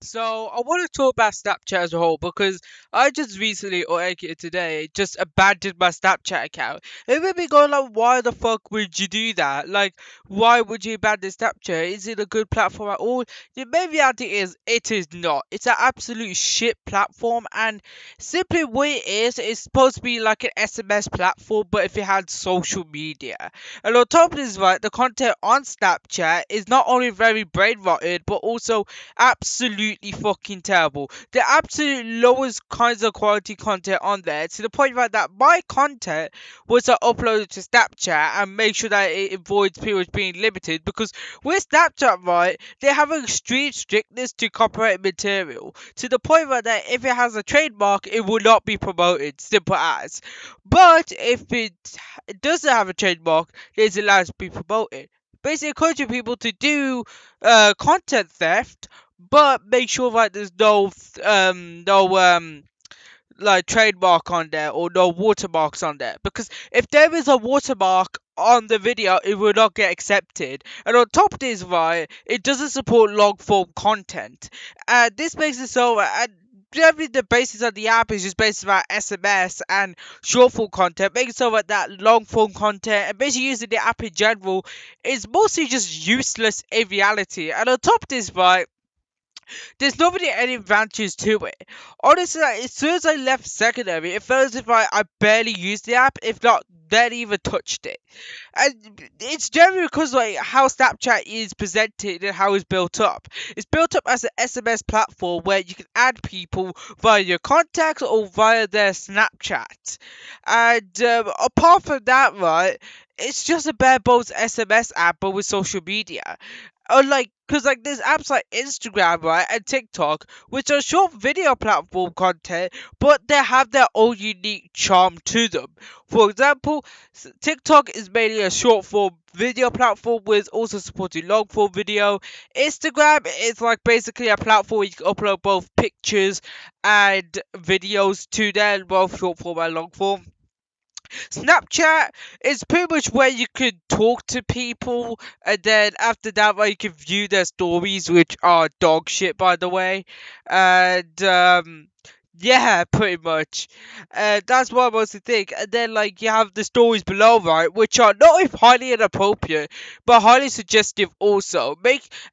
So I want to talk about Snapchat as a whole because I just recently, or actually today, just abandoned my Snapchat account. It made me go like, why the fuck would you do that? Like, why would you abandon Snapchat? Is it a good platform at all? The main reality is, it is not. It's an absolute shit platform, and simply what it is, it's supposed to be like an SMS platform, but if it had social media. And on top of this, right, the content on Snapchat is not only very brain rotted, but also absolutely fucking terrible. The absolute lowest kinds of quality content on there, to the point right that my content was uploaded to Snapchat and make sure that it avoids people being limited, because with Snapchat, right, they have an extreme strictness to copyright material, to the point right that if it has a trademark it will not be promoted, simple as. But if it doesn't have a trademark, it's allowed to be promoted, basically encouraging people to do content theft, but make sure that there's no like trademark on there or no watermarks on there, because if there is a watermark on the video it will not get accepted. And on top of this, right, it doesn't support long form content. This makes it so generally the basis of the app is just based around SMS and short form content, making so that long form content and basically using the app in general is mostly just useless in reality. And on top of this, right, there's not really any advantages to it. Honestly, like, as soon as I left secondary, it felt as if I barely used the app, if not, then even touched it. And it's generally because like how Snapchat is presented and how it's built up. It's built up as an SMS platform where you can add people via your contacts or via their Snapchat. And apart from that, right, it's just a bare bones SMS app but with social media. Unlike, because like there's apps like Instagram, right, and TikTok, which are short video platform content, but they have their own unique charm to them. For example, TikTok is mainly a short form video platform with also supporting long form video. Instagram is like basically a platform where you can upload both pictures and videos to them, both short form and long form. Snapchat is pretty much where you can talk to people, and then after that, where you can view their stories, which are dog shit, by the way. And yeah, pretty much. That's what I mostly think. And then, like, you have the stories below, right, which are not only highly inappropriate, but highly suggestive also.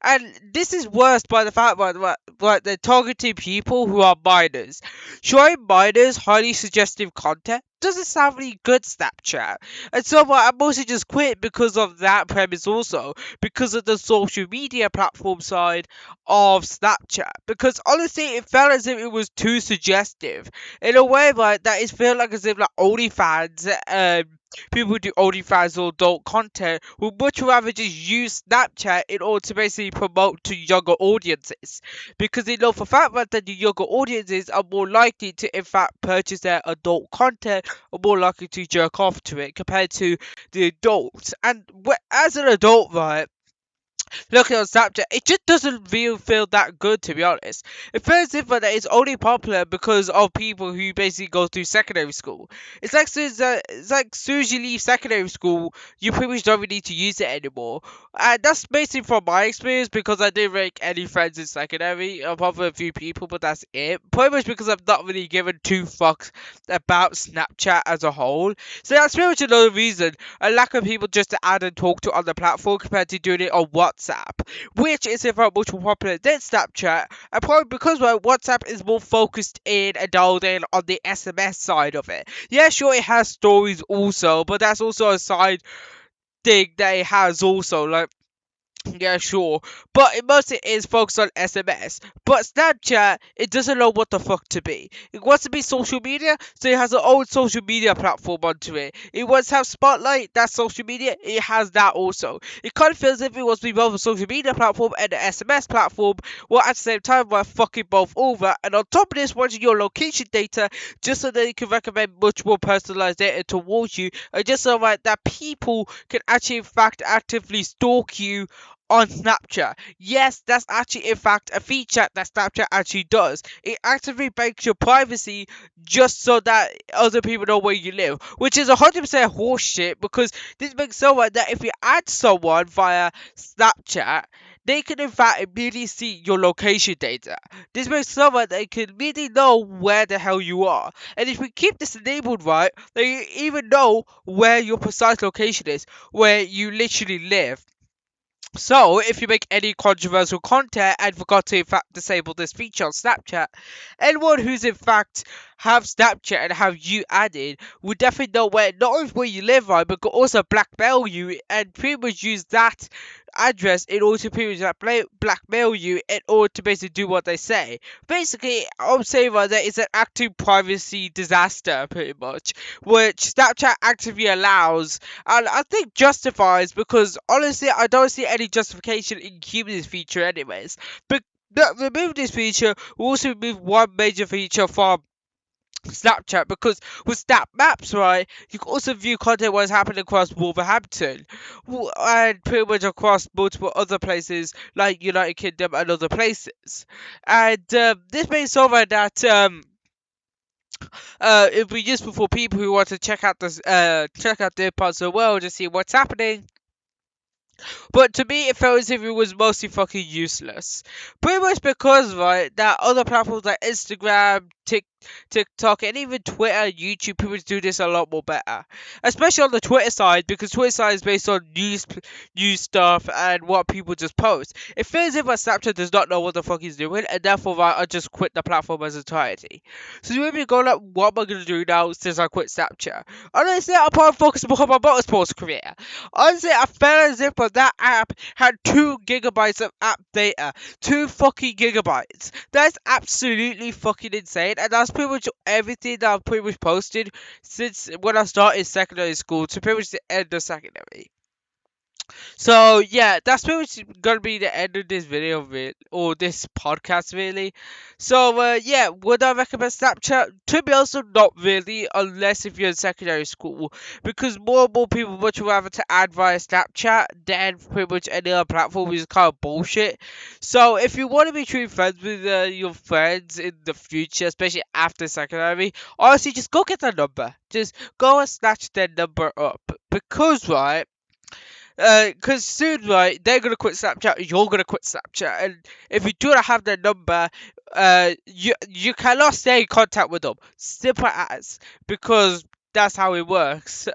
And this is worse by the fact that they're targeting people who are minors. Showing minors highly suggestive content doesn't sound really good, Snapchat. And so I mostly just quit because of that premise also, because of the social media platform side of Snapchat. Because honestly, it felt as if it was too suggestive. In a way, like, that it felt like as if like OnlyFans, people who do OnlyFans or adult content would much rather just use Snapchat in order to basically promote to younger audiences. Because they know for a fact that the younger audiences are more likely to in fact purchase their adult content, are more likely to jerk off to it compared to the adults. And as an adult, right, looking on Snapchat, it just doesn't really feel that good, to be honest. It feels different that it's only popular because of people who basically go through secondary school. It's like as soon as you leave secondary school, you pretty much don't really need to use it anymore. And that's basically from my experience, because I didn't make any friends in secondary, apart from a few people, but that's it. Pretty much because I've not really given two fucks about Snapchat as a whole. So that's pretty much another reason, a lack of people just to add and talk to on the platform compared to doing it on WhatsApp, which is in fact much more popular than Snapchat, and probably because WhatsApp is more focused in and dialed in on the SMS side of it. Yeah, sure, it has stories also, but that's also a side thing that it has also, like, yeah, sure. But it mostly is focused on SMS. But Snapchat, it doesn't know what the fuck to be. It wants to be social media, so it has its own social media platform onto it. It wants to have Spotlight, that's social media, it has that also. It kind of feels as if it wants to be both a social media platform and an SMS platform, while at the same time we're fucking both over. And on top of this, wanting your location data, just so that it can recommend much more personalized data towards you, and just so that people can actually in fact actively stalk you on Snapchat. Yes, that's actually in fact a feature that Snapchat actually does. It actively breaks your privacy just so that other people know where you live, which is 100% horseshit, because this makes so that if you add someone via Snapchat, they can in fact immediately see your location data. This makes so that they can immediately know where the hell you are. And if we keep this enabled right, they even know where your precise location is, where you literally live. So, if you make any controversial content and forgot to in fact disable this feature on Snapchat, anyone who's in fact have Snapchat and have you added would definitely know where not only where you live, right, but could also blackmail you and pretty much use that address in order to pretty much blackmail you in order to basically do what they say. Basically, I'm saying right there is an active privacy disaster, pretty much, which Snapchat actively allows and I think justifies because honestly, I don't see any justification in keeping this feature, anyways. But remove this feature will also remove one major feature from Snapchat because with Snap Maps, right, you can also view content what's happening across Wolverhampton and pretty much across multiple other places like United Kingdom and other places. And this makes over that it'll be useful for people who want to check out their parts of the world to see what's happening. But to me, it felt as if it was mostly fucking useless. Pretty much because, right, that other platforms like Instagram, TikTok, and even Twitter and YouTube, people do this a lot more better. Especially on the Twitter side, because Twitter side is based on news stuff and what people just post. It feels as if my Snapchat does not know what the fuck he's doing, and therefore, right, I just quit the platform as entirety. So you maybe go like, what am I gonna do now since I quit Snapchat? Honestly, I'll probably focus more on my motorsports career. Honestly, I felt as if that app had 2 gigabytes of app data. 2 fucking gigabytes. That's absolutely fucking insane. And that's pretty much everything that I've pretty much posted since when I started secondary school to pretty much the end of secondary. So yeah, that's pretty much gonna be the end of this video or this podcast really. So yeah, would I recommend Snapchat? To be honest, not really, unless if you're in secondary school, because more and more people much rather to add via Snapchat than pretty much any other platform, which is kind of bullshit. So if you want to be true friends with your friends in the future, especially after secondary, honestly, just go get their number. Just go and snatch their number up, because right. Because soon, right, they're gonna quit Snapchat, you're gonna quit Snapchat, and if you do not have their number, you cannot stay in contact with them. Simple as, because that's how it works.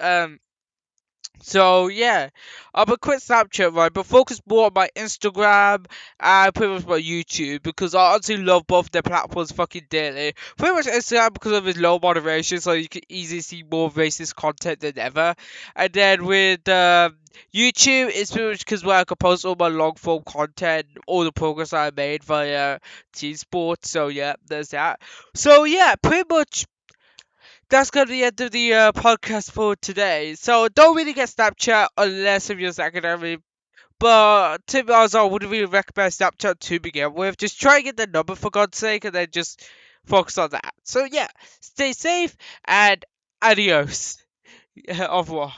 So yeah, I'm gonna quit Snapchat, right, but focus more on my Instagram and pretty much my YouTube because I honestly love both their platforms fucking dearly. Pretty much Instagram because of its low moderation, so you can easily see more racist content than ever. And then with YouTube, it's pretty much because where I can post all my long form content, all the progress I made via Team Sports. So yeah, there's that. So yeah, pretty much that's gonna be the end of the podcast for today. So don't really get Snapchat unless if you're secondary. But to be honest, I wouldn't really recommend Snapchat to begin with. Just try and get the number for God's sake, and then just focus on that. So yeah, stay safe and adios. Au revoir.